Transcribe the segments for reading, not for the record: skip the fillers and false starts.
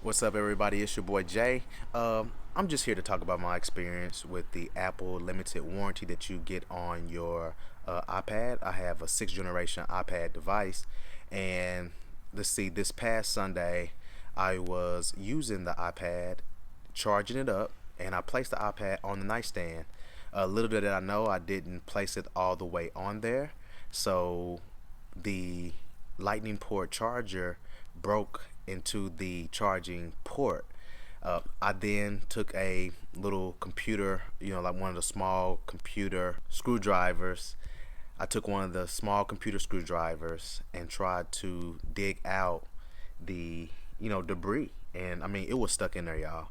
What's up, everybody? It's your boy Jay. I'm just here to talk about my experience with the Apple limited warranty that you get on your iPad. I have a sixth generation iPad device, and let's see, this past Sunday, I was using the iPad, charging it up, and I placed the iPad on the nightstand. A little bit that I know, I didn't place it all the way on there, so the lightning port charger broke into the charging port. I then took a little computer, like one of the small computer screwdrivers. I took one of the small computer screwdrivers and tried to dig out the, debris. And I mean, it was stuck in there, y'all.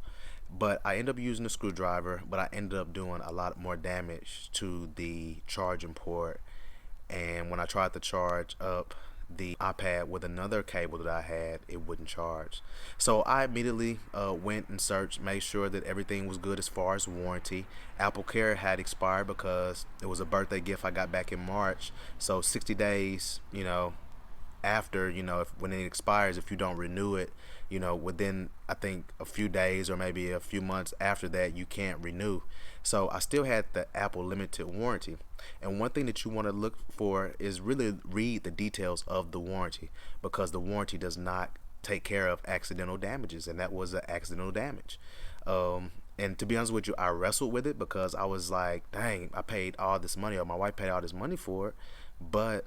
But I ended up using the screwdriver, but I ended up doing a lot more damage to the charging port. And when I tried to charge up the iPad with another cable that I had, it wouldn't charge. So I immediately went and searched, made sure that everything was good as far as warranty. Apple Care had expired because it was a birthday gift I got back in March. So 60 days, after, if when it expires, if you don't renew it, within I think a few days or maybe a few months after that, you can't renew. So I still had the Apple limited warranty. And one thing that you want to look for is really read the details of the warranty, because the warranty does not take care of accidental damages, and that was an accidental damage. And to be honest with you, I wrestled with it because I was like, dang, I paid all this money, or my wife paid all this money for it, but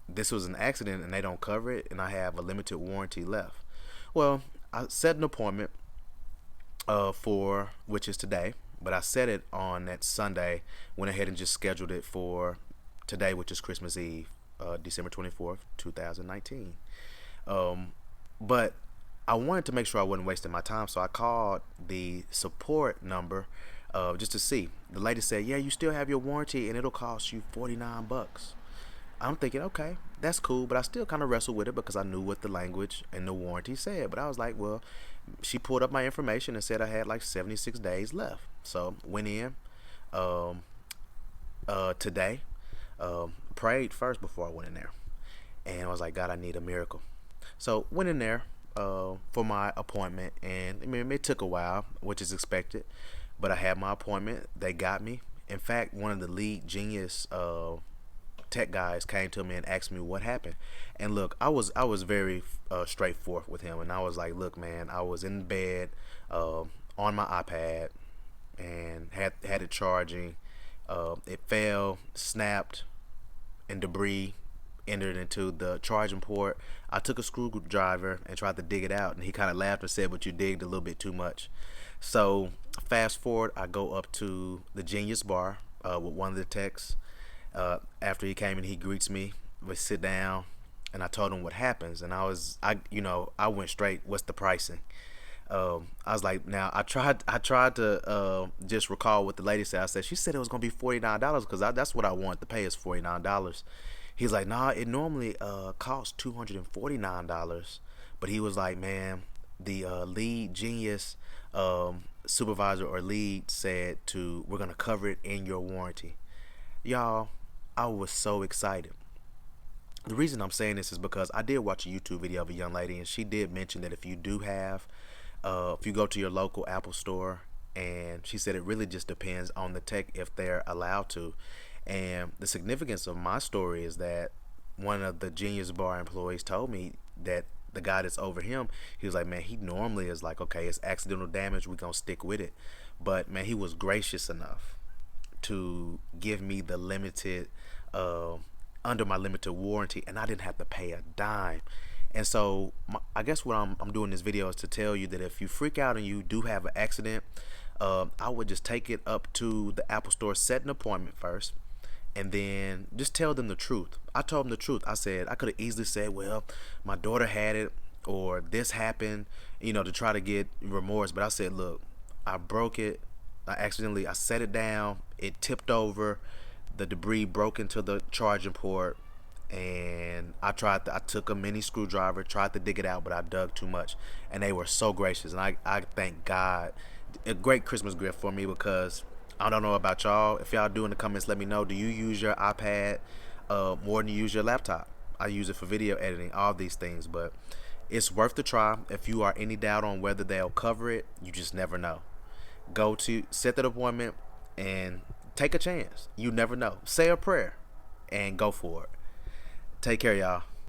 this was an accident and they don't cover it, and I have a limited warranty left. Well, I set an appointment for which is today, but I set it on that Sunday. Went ahead and just scheduled it for today, which is Christmas Eve, December 24th, 2019. But I wanted to make sure I wasn't wasting my time, so I called the support number just to see. The lady said, "Yeah, you still have your warranty, and it'll cost you $49." I'm thinking, okay, that's cool, but I still kind of wrestled with it because I knew what the language and the warranty said. But I was like, well, she pulled up my information and said I had like 76 days left. So went in um, today, prayed first before I went in there, and I was like, God, I need a miracle. So went in there for my appointment, and I mean, it took a while, which is expected, but I had my appointment. They got me. In fact, one of the lead genius tech guys came to me and asked me what happened. And look, I was very straightforward with him, and I was like, look, man, I was in bed on my iPad and had it charging. It fell, snapped, and debris entered into the charging port. I took a screwdriver and tried to dig it out, and he kind of laughed and said, but you digged a little bit too much. So fast forward, I go up to the Genius Bar with one of the techs. After he came and he greets me, we sit down, and I told him what happens, and I went straight. What's the pricing? I was like, now I tried to just recall what the lady said. I said she said it was gonna be $49 because that's what I want to pay is $49. He's like, nah, it normally costs $249, but he was like, man, the lead genius supervisor or lead said we're gonna cover it in your warranty. Y'all, I was so excited. The reason I'm saying this is because I did watch a YouTube video of a young lady, and she did mention that if you do have, if you go to your local Apple store, and she said it really just depends on the tech if they're allowed to. And the significance of my story is that one of the Genius Bar employees told me that the guy that's over him, he was like, man, he normally is like, okay, it's accidental damage, we're gonna stick with it. But man, he was gracious enough to give me the limited under my limited warranty, and I didn't have to pay a dime. And so I guess what I'm doing this video is to tell you that if you freak out and you do have an accident, I would just take it up to the Apple store, set an appointment first, and then just tell them the truth. I told them the truth. I said I could have easily said, well, my daughter had it, or this happened, to try to get remorse. But I said, look, I broke it. I set it down. It tipped over. The debris broke into the charging port, and I took a mini screwdriver, tried to dig it out, but I dug too much. And they were so gracious, and I thank God. A great Christmas gift for me, because I don't know about y'all. If y'all do in the comments, let me know. Do you use your iPad more than you use your laptop? I use it for video editing, all these things, but It's worth the try. If you are any doubt on whether they'll cover it, you just never know. Go to set that appointment and take a chance. You never know. Say a prayer and go for it. Take care, y'all.